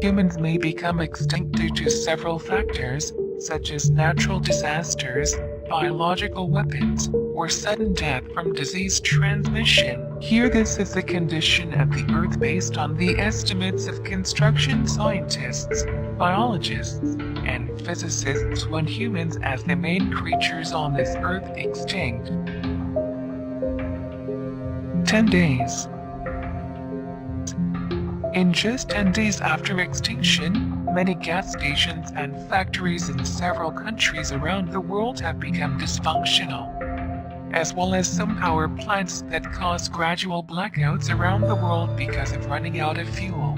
Humans may become extinct due to several factors, such as natural disasters, biological weapons, or sudden death from disease transmission. Here this is the condition of the Earth based on the estimates of construction scientists, biologists, and physicists when humans as the main creatures on this Earth extinct. 10 days. In just 10 days after extinction, many gas stations and factories in several countries around the world have become dysfunctional, as well as some power plants that cause gradual blackouts around the world because of running out of fuel.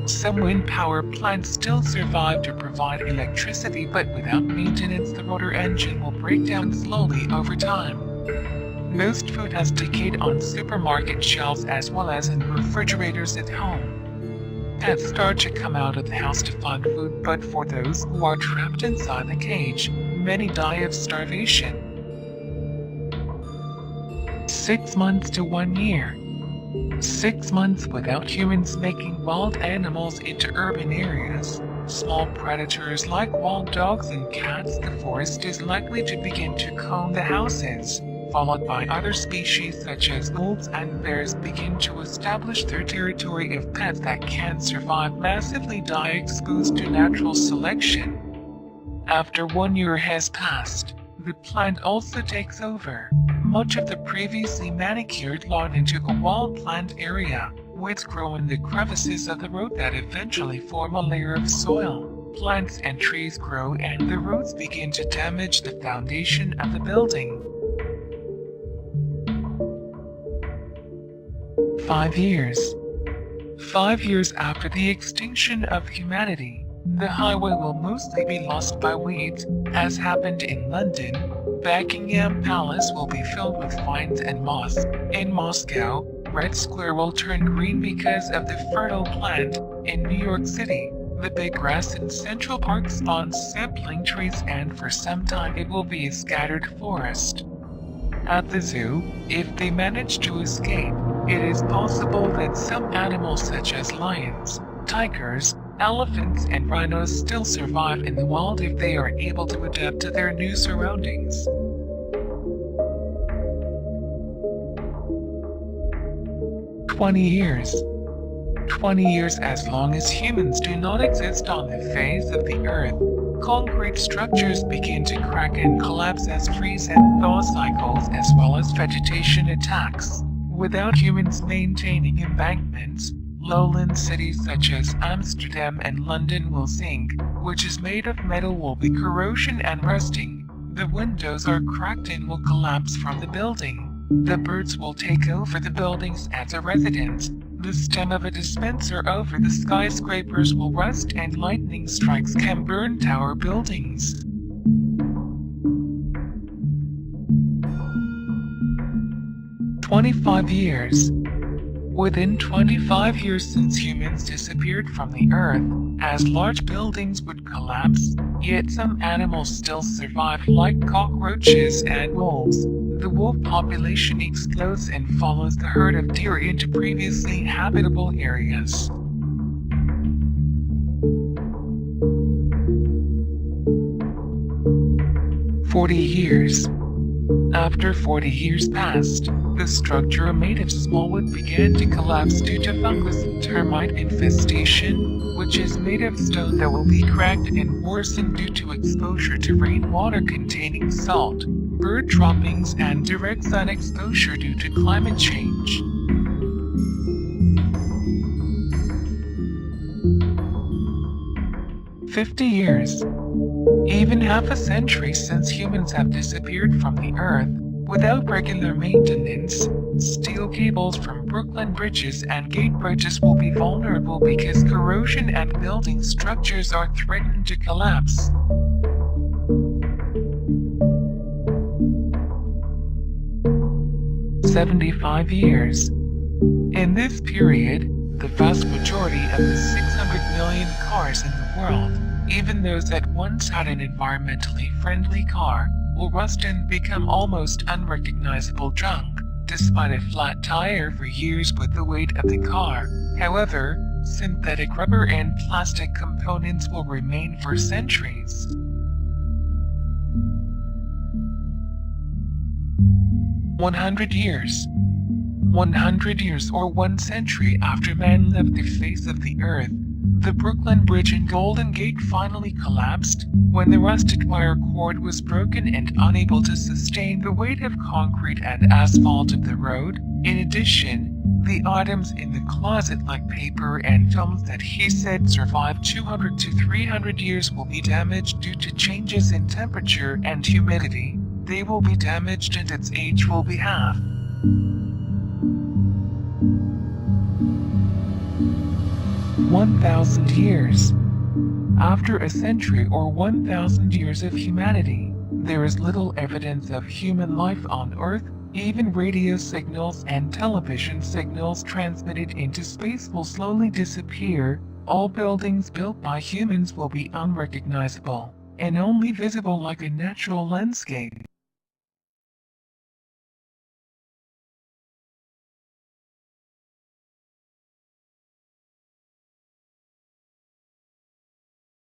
Some wind power plants still survive to provide electricity, but without maintenance the rotor engine will break down slowly over time. Most food has decayed on supermarket shelves as well as in refrigerators at home. Pets start to come out of the house to find food, but for those who are trapped inside the cage, many die of starvation. 6 months to 1 year. 6 months without humans making wild animals into urban areas. Small predators like wild dogs and cats, the forest is likely to begin to comb the houses, followed by other species such as wolves and bears begin to establish their territory of pets that can survive massively die exposed to natural selection. After 1 year has passed, the plant also takes over much of the previously manicured lawn into a wild plant area. Weeds grow in the crevices of the road that eventually form a layer of soil. Plants and trees grow and the roots begin to damage the foundation of the building. 5 years. 5 years after the extinction of humanity, the highway will mostly be lost by weeds, as happened in London. Buckingham Palace will be filled with vines and moss. In Moscow, Red Square will turn green because of the fertile plant. In New York City, the big grass in Central Park spawns sapling trees, and for some time it will be a scattered forest. At the zoo, if they manage to escape, it is possible that some animals such as lions, tigers, elephants, and rhinos still survive in the wild if they are able to adapt to their new surroundings. "20 years. 20 years as long as humans do not exist on the face of the earth. Concrete structures begin to crack and collapse as freeze and thaw cycles as well as vegetation attacks. Without humans maintaining embankments, lowland cities such as Amsterdam and London will sink. Which is made of metal will be corrosion and rusting. The windows are cracked and will collapse from the building. The birds will take over the buildings as a residence. The stem of a dispenser over the skyscrapers will rust and lightning strikes can burn tower buildings. 25 years. Within 25 years since humans disappeared from the earth, as large buildings would collapse, yet some animals still survive like cockroaches and wolves. The wolf population explodes and follows the herd of deer into previously habitable areas. 40 years. After 40 years passed, the structure made of small wood began to collapse due to fungus and termite infestation, which is made of stone that will be cracked and worsened due to exposure to rainwater containing salt, bird droppings, and direct sun exposure due to climate change. "50 years. Even half a century since humans have disappeared from the earth. Without regular maintenance, steel cables from Brooklyn bridges and gate bridges will be vulnerable because corrosion and building structures are threatened to collapse. 75 years. In this period, the vast majority of the 600 million cars in the world, even those that once had an environmentally friendly car, will rust and become almost unrecognizable junk, despite a flat tire for years with the weight of the car. However, Synthetic rubber and plastic components will remain for centuries. 100 years. 100 years or 1 century after man left the face of the earth, the Brooklyn Bridge and Golden Gate finally collapsed when the rusted wire cord was broken and unable to sustain the weight of concrete and asphalt of the road. In addition, the items in the closet like paper and films that he said survived 200 to 300 years will be damaged due to changes in temperature and humidity. They will be damaged and its age will be half. 1,000 years. After a century or 1,000 years of humanity, there is little evidence of human life on Earth. Even radio signals and television signals transmitted into space will slowly disappear. All buildings built by humans will be unrecognizable and only visible like a natural landscape.